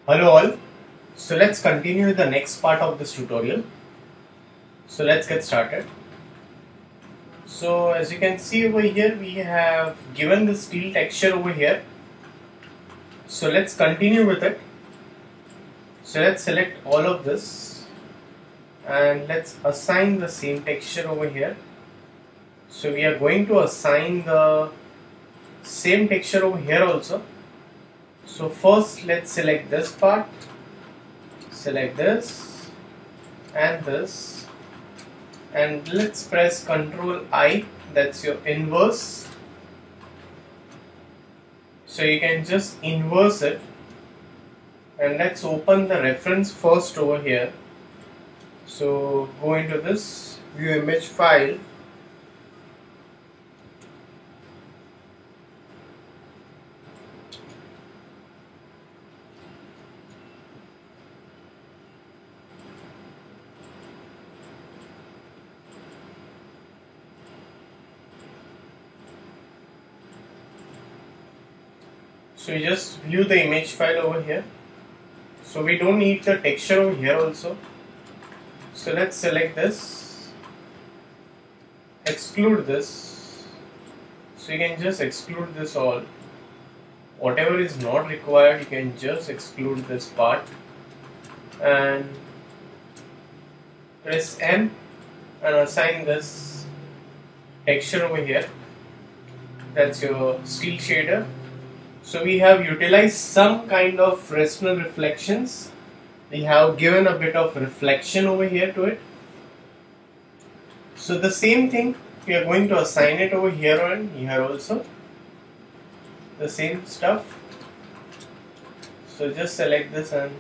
Hello all. So let's continue with the next part of this tutorial. So let's get started. So as you can see over here, we have given the steel texture over here. So let's continue with it. So let's select all of this and let's assign the same texture over here. So we are going to assign the same texture over here also. So first let's select this part, select this and this, and let's press Ctrl I, that's your inverse. So you can just inverse it, and let's open the reference first over here. So go into this view image file, so you just view the image file over here. So we don't need the texture over here also. So let's select this, exclude this. So you can just exclude this all. Whatever is not required, you can just exclude this part and press M and assign this texture over here. That's your steel shader. So we have utilized some kind of Fresnel reflections. We have given a bit of reflection over here to it. So the same thing we are going to assign it over here and here also. The same stuff. So just select this and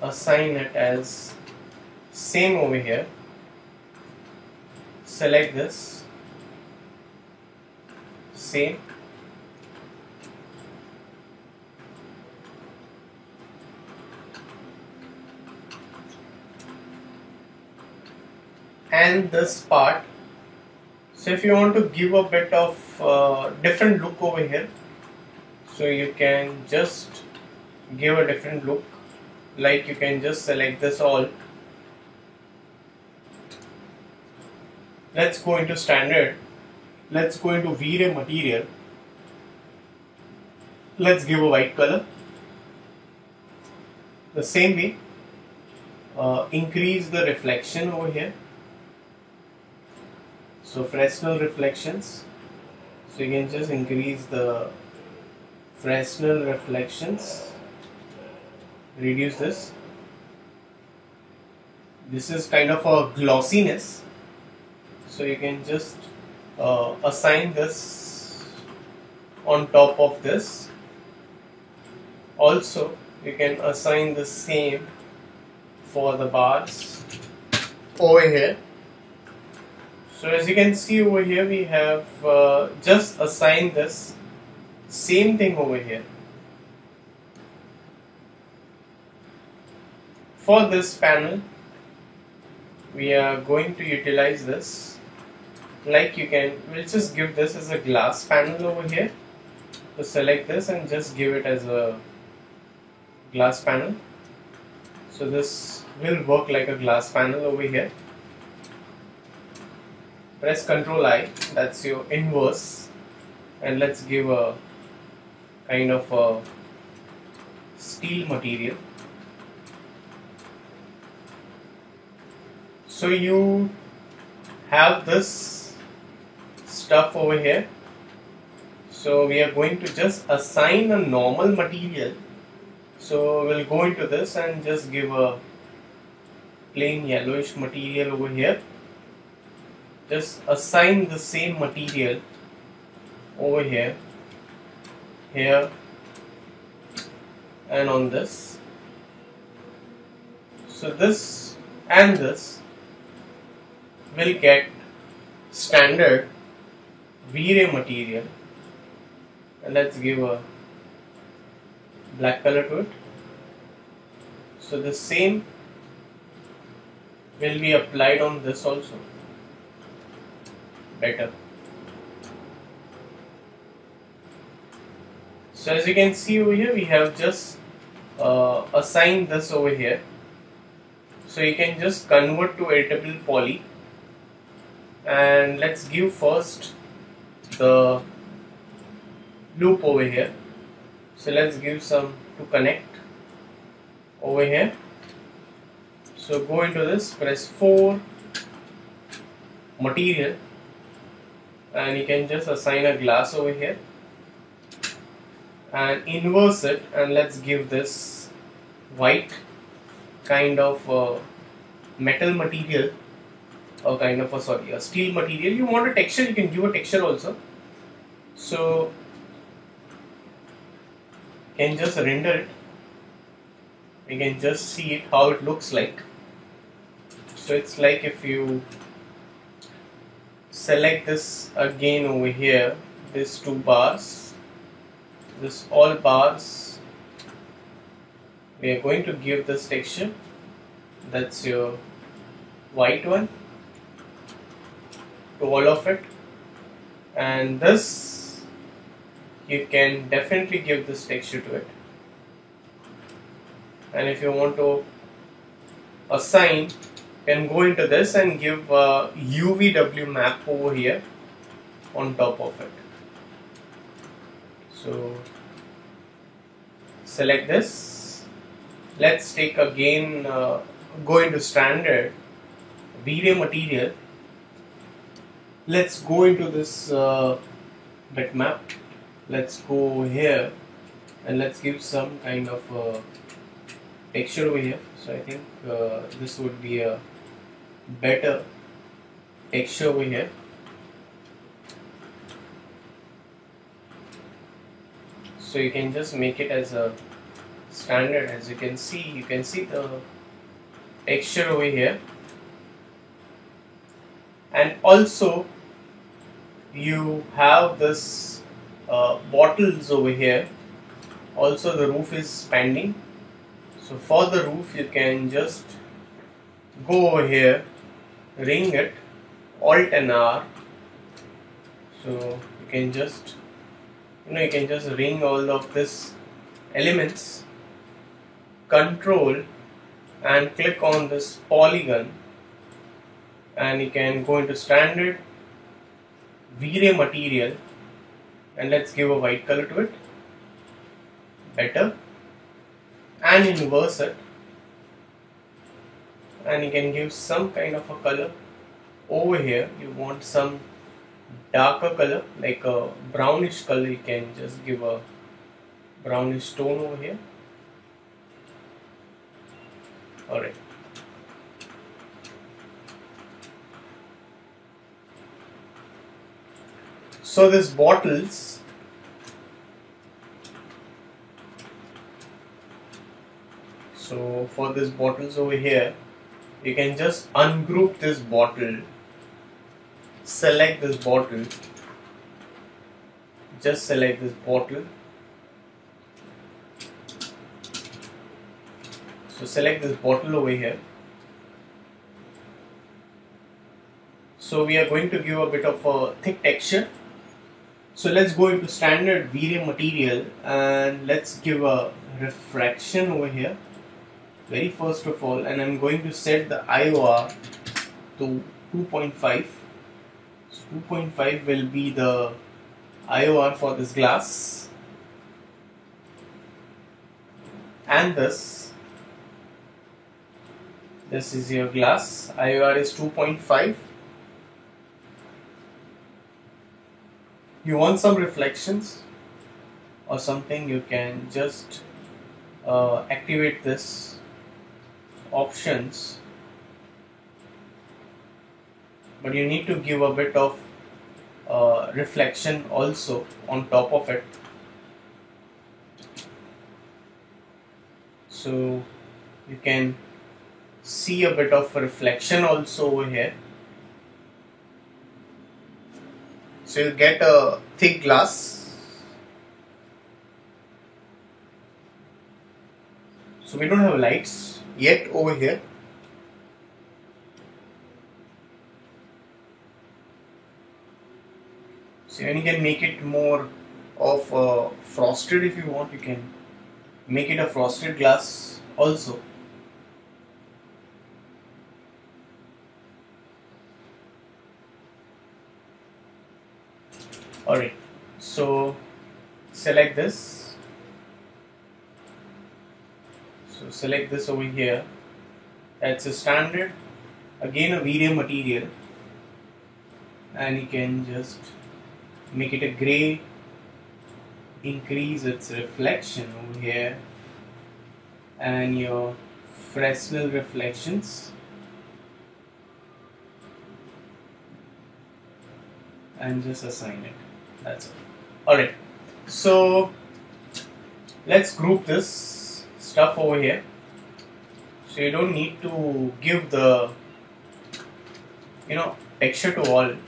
assign it as same over here. Select this, same. And this part. So if you want to give a bit of different look over here, so you can just give a different look, like you can just select this all. Let's go into standard, let's go into V-Ray material, let's give a white color. The same way, increase the reflection over here. So Fresnel reflections, so you can just increase the Fresnel reflections, reduce this. This is kind of a glossiness, so you can just assign this on top of this. Also you can assign the same for the bars over here. So as you can see over here, we have just assigned this same thing over here. For this panel, we are going to utilize this. Like we'll just give this as a glass panel over here. So select this and just give it as a glass panel. So this will work like a glass panel over here. Press Ctrl I, that's your inverse, and let's give a kind of a steel material. So you have this stuff over here. So we are going to just assign a normal material. So we'll go into this and just give a plain yellowish material over here. Just assign the same material over here, here, and on this. So this and this will get standard V-Ray material, and let's give a black color to it. So the same will be applied on this also. Better. So as you can see over here, we have just assign this over here. So you can just convert to editable poly, and let's give first the loop over here. So let's give some to connect over here. So go into this, press 4, material, and you can just assign a glass over here and inverse it, and let's give this white kind of metal material, or kind of a steel material. You want a texture, you can give a texture also. So you can just render it, you can just see it how it looks like. So it's like if you select this again over here, these two bars, this all bars, we are going to give this texture, that's your white one, to all of it, and this you can definitely give this texture to it. And if you want to assign, you can go into this and give a UVW map over here on top of it. So select this, let's take again, go into standard, V-Ray material, let's go into this bitmap, let's go here and let's give some kind of texture over here. So I think this would be a better texture over here. So you can just make it as a standard. As you can see the texture over here, and also you have this bottles over here. Also the roof is pending. So for the roof you can just go over here, ring it, Alt and R. So you can just ring all of this elements, control and click on this polygon, and you can go into standard, V-Ray material, and let's give a white color to it, better, and inverse it, and you can give some kind of a color over here. You want some darker color like a brownish color, you can just give a brownish tone over here. Alright. So this bottles, so for this bottles over here, you can just ungroup this bottle, select this bottle, just select this bottle. So select this bottle over here. So we are going to give a bit of a thick texture. So let's go into standard V-Ray material and let's give a refraction over here, very first of all, and I'm going to set the IOR to 2.5. So 2.5 will be the IOR for this glass, and this is your glass, IOR is 2.5. You want some reflections or something, you can just activate this options, but you need to give a bit of reflection also on top of it. So you can see a bit of reflection also over here. So you get a thick glass. So we don't have lights yet over here. So and you can make it more of frosted if you want. You can make it a frosted glass also. Alright, so select this. So select this over here. That's a standard, again a V-Ray material, and you can just make it a gray, increase its reflection over here, and your Fresnel reflections, and just assign it. That's it. Alright, so let's group this stuff over here. So you don't need to give the texture to all. You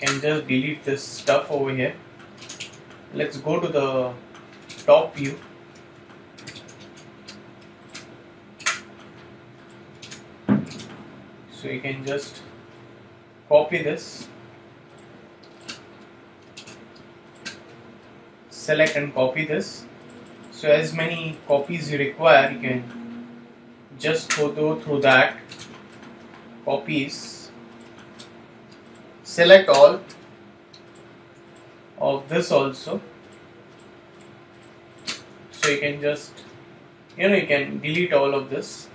can just delete this stuff over here. Let's go to the top view. So you can just copy this, select and copy this. So as many copies you require, you can just go through that, copies, select all of this also. So you can just you can delete all of this.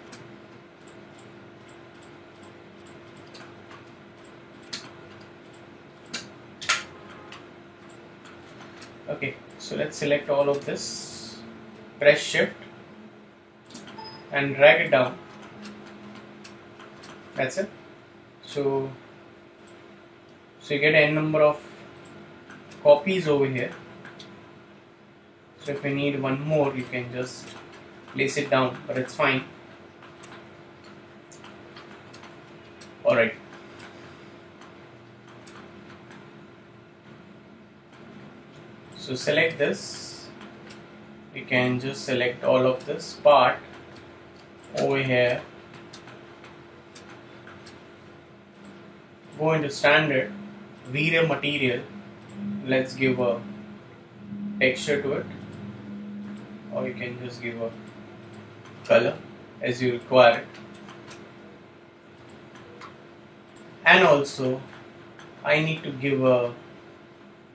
Okay, so let's select all of this, press shift and drag it down. That's it. So you get n number of copies over here. So if you need one more, you can just place it down, but it's fine. Alright. So select this. You can just select all of this part over here. Go into standard, V-Ray material. Let's give a texture to it, or you can just give a color as you require it. And also I need to give a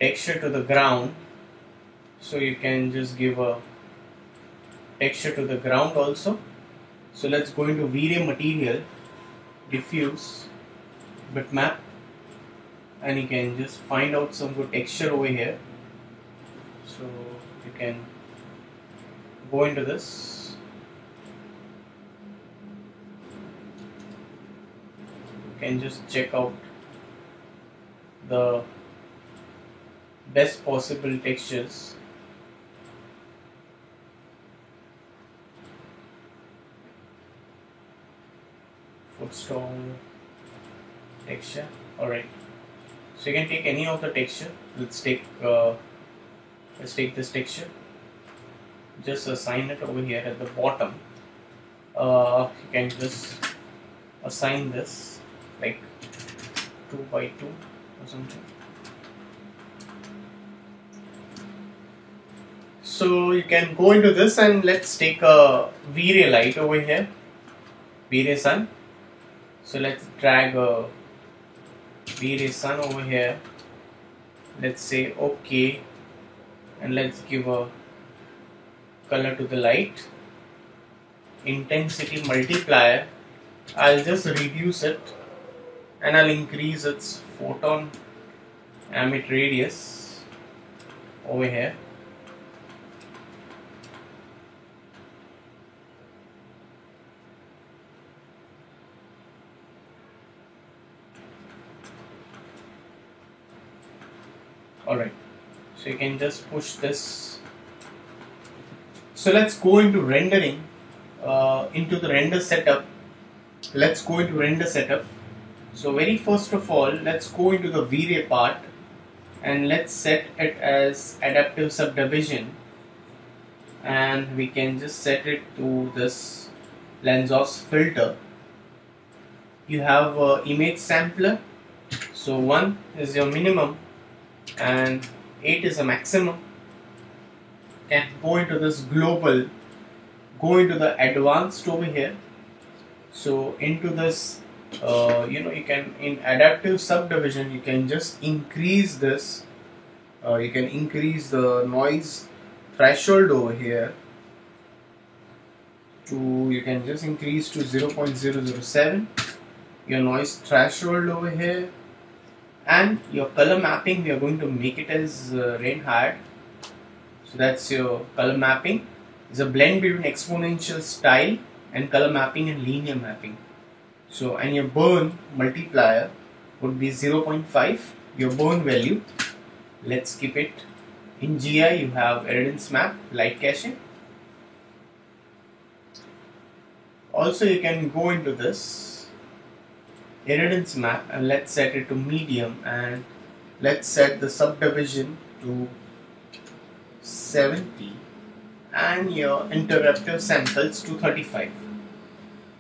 texture to the ground, so you can just give a texture to the ground also. So let's go into V-Ray material, diffuse, bitmap, and you can just find out some good texture over here. So you can go into this, you can just check out the best possible textures. Footstall texture. Alright, so you can take any of the texture. Let's take this texture, just assign it over here at the bottom. You can just assign this like 2 by 2 or something. So you can go into this, and let's take a V-Ray light over here, V-Ray sun. So let's drag a V-Ray sun over here. Let's say OK, and let's give a color to the light. Intensity multiplier, I'll just reduce it, and I'll increase its photon emit radius over here. Alright, so you can just push this. So let's go into rendering, into the render setup. Let's go into render setup. So very first of all, let's go into the V-Ray part, and let's set it as adaptive subdivision, and we can just set it to this Lensos filter. You have image sampler, so 1 is your minimum and 8 is a maximum. can go into this global, go into the advanced over here. So into this, you can, in adaptive subdivision, you can just increase this. You can increase the noise threshold over here to, you can just increase to 0.007, your noise threshold over here, and your color mapping we are going to make it as Reinhardt. So that's your color mapping. It's a blend between exponential style and color mapping and linear mapping. So, and your burn multiplier would be 0.5, your burn value. Let's keep it in GI. You have irradiance map, light caching. Also, you can go into this irradiance map and let's set it to medium, and let's set the subdivision to 70 and your interruptive samples to 35.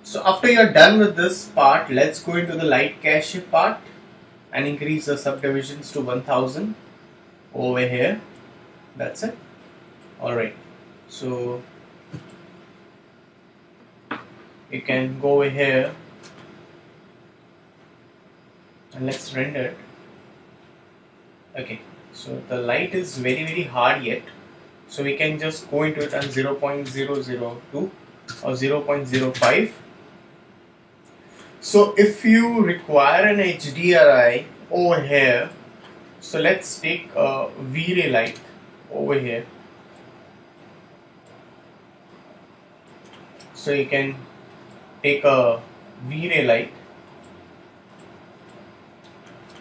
So after you're done with this part, let's go into the light cache part and increase the subdivisions to 1000 over here. That's it. Alright, so you can go over here and let's render it. Okay, so the light is very hard yet, so we can just go into it on 0.002 or 0.05. So if you require an HDRI over here, so let's take a V-Ray light over here. So you can take a V-Ray light.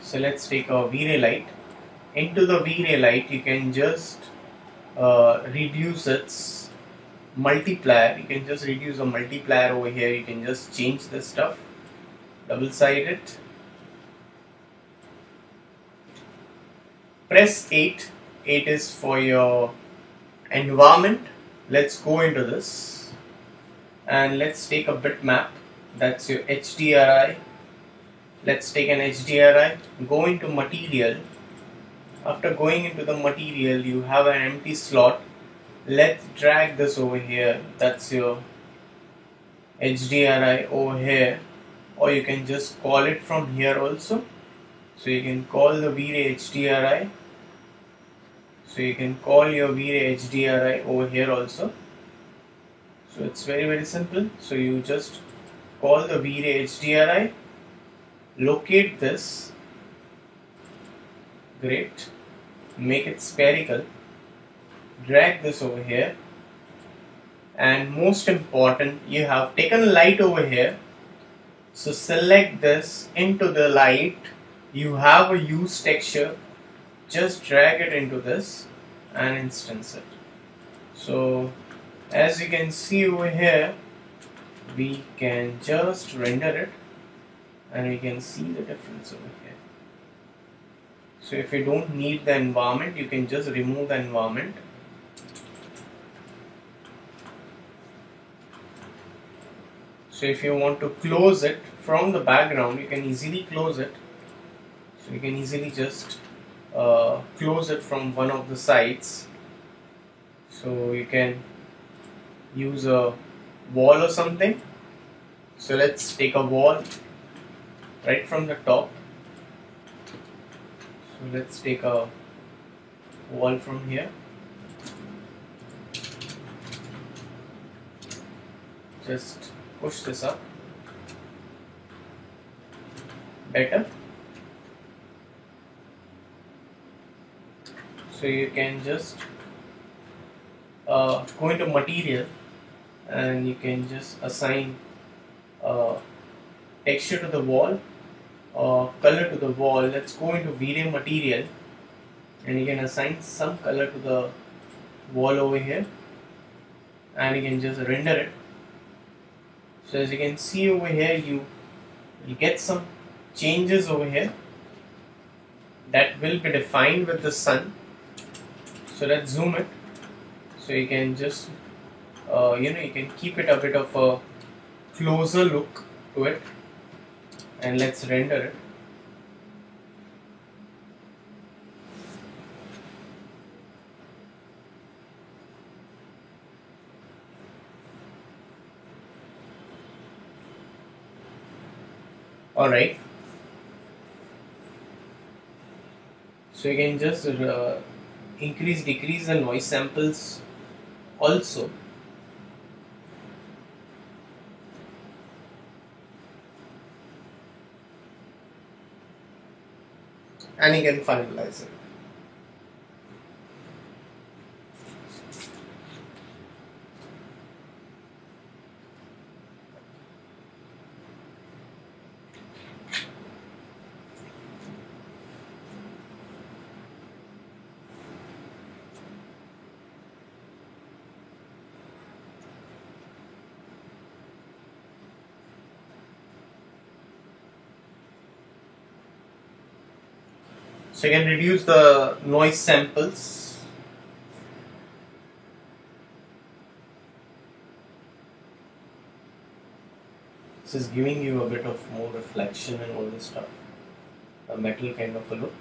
So let's take a V-Ray light. Into the V-Ray light, you can just reduce its multiplier. You can just reduce the multiplier over here. You can just change this stuff. Double-sided. Press 8. 8 is for your environment. Let's go into this and let's take a bitmap. That's your HDRI. Let's take an HDRI. Go into material. After going into the material, you have an empty slot. Let's drag this over here. That's your HDRI over here, or you can just call it from here also. So you can call the V-Ray HDRI. So you can call your V-Ray HDRI over here also. So it's very simple. So you just call the V-Ray HDRI, locate this, great, make it spherical, drag this over here, and most important, you have taken light over here. So select this into the light. You have a use texture, just drag it into this and instance it. So as you can see over here, we can just render it and we can see the difference over here. So if you don't need the environment, you can just remove the environment. So if you want to close it from the background, you can easily close it. So you can easily just close it from one of the sides. So you can use a wall or something. So let's take a wall right from the top. So let's take a wall from here. Just push this up. Better. So you can just go into material and you can just assign texture to the wall or color to the wall. Let's go into V-Ray material and you can assign some color to the wall over here and you can just render it. So as you can see over here, you get some changes over here that will be defined with the sun. So let's zoom it. So you can just you can keep it a bit of a closer look to it, and let's render it. Alright, so you can just decrease the noise samples also, and you can finalize it. So you can reduce the noise samples. This is giving you a bit of more reflection and all this stuff, a metal kind of a look.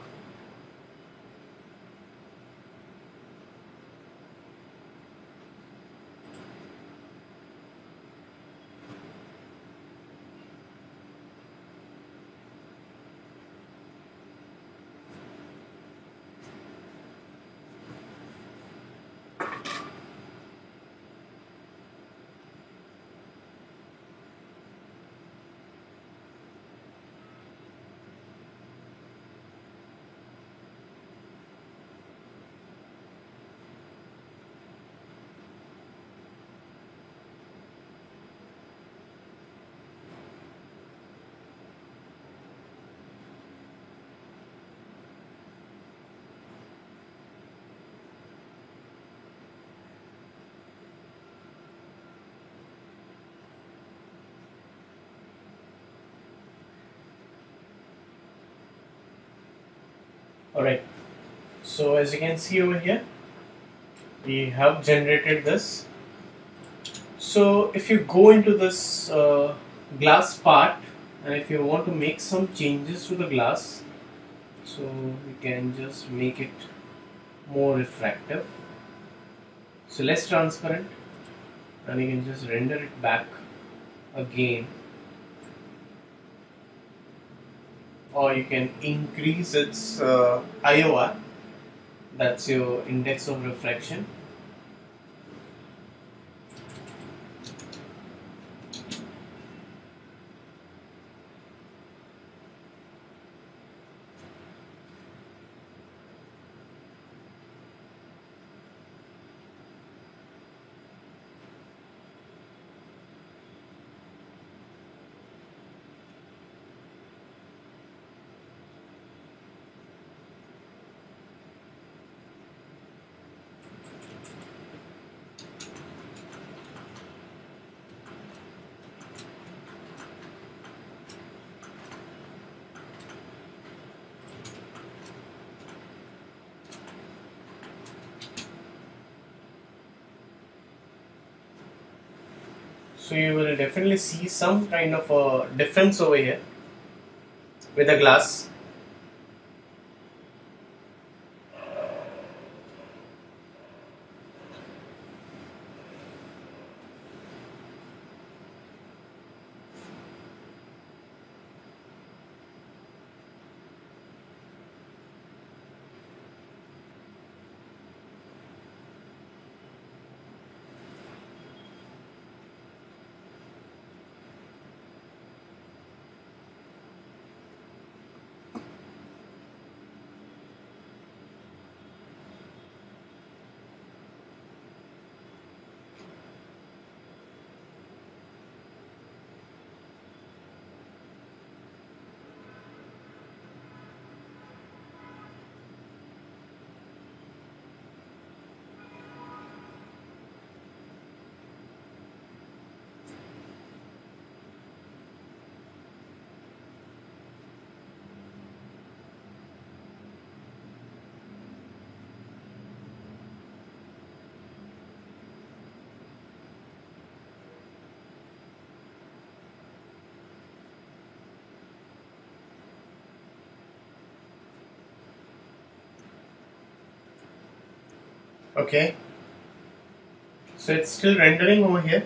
Alright, so as you can see over here, we have generated this. So if you go into this glass part, and if you want to make some changes to the glass, so you can just make it more refractive, so less transparent, and you can just render it back again, or you can increase its IOR, that's your index of refraction. So you will definitely see some kind of a difference over here with the glass. Okay, so it's still rendering over here.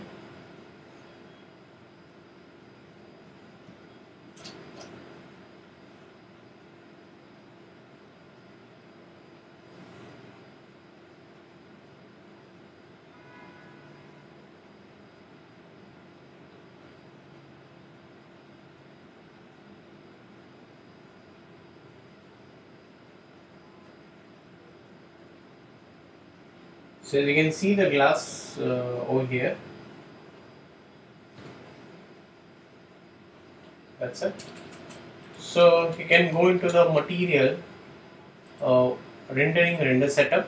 So as you can see the glass over here. That's it. So you can go into the material rendering render setup.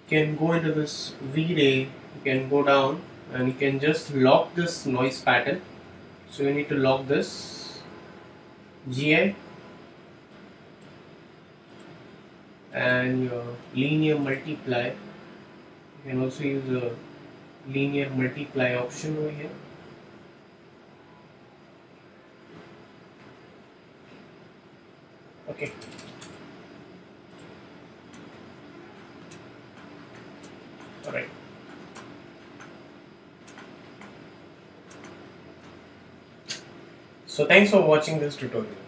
You can go into this V-Ray, you can go down and you can just lock this noise pattern. So you need to lock this GI and your linear multiply. You can also use a linear multiply option over here. Okay. Alright. So thanks for watching this tutorial.